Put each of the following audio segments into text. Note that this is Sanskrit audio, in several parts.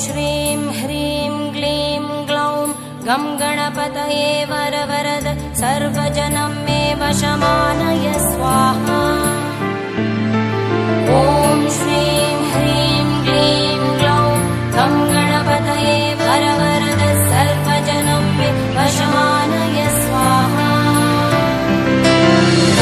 श्रीं ह्रीं क्लीं ग्लौं गं गणपतये वरवरद सर्वजनं मे वशमानय स्वाहा। ॐ श्रीं ह्रीं क्लीं ग्लौं गं गणपतये वरवरद सर्वजनं मे वशमानय स्वाहा।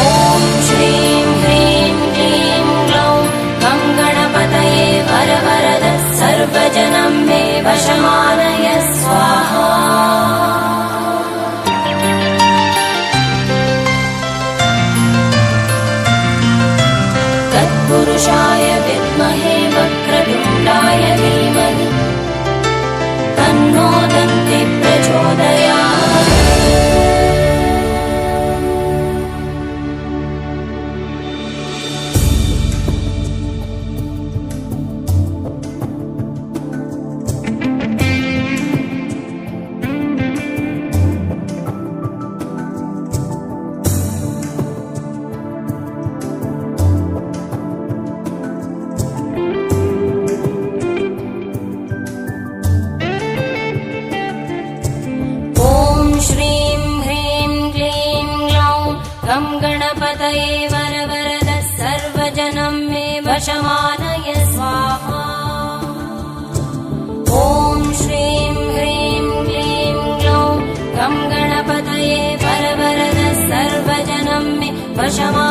ॐ श्रीं ह्रीं क्लीं ग्लौं गं गणपतये वरवरद सर्वजनं मे वशमानय स्वाहा। तत्पुरुषाय विद्महे वक्रतुण्डाय धीमहि तन्नो दन्ति प्रचोदयात्। गं गणपतये वरवरद सर्वजनं मे वशमानय स्वाहा। ॐ श्रीं ह्रीं क्लीं ग्लौं गं गणपतये वरवरद सर्वजनं मे वशमानय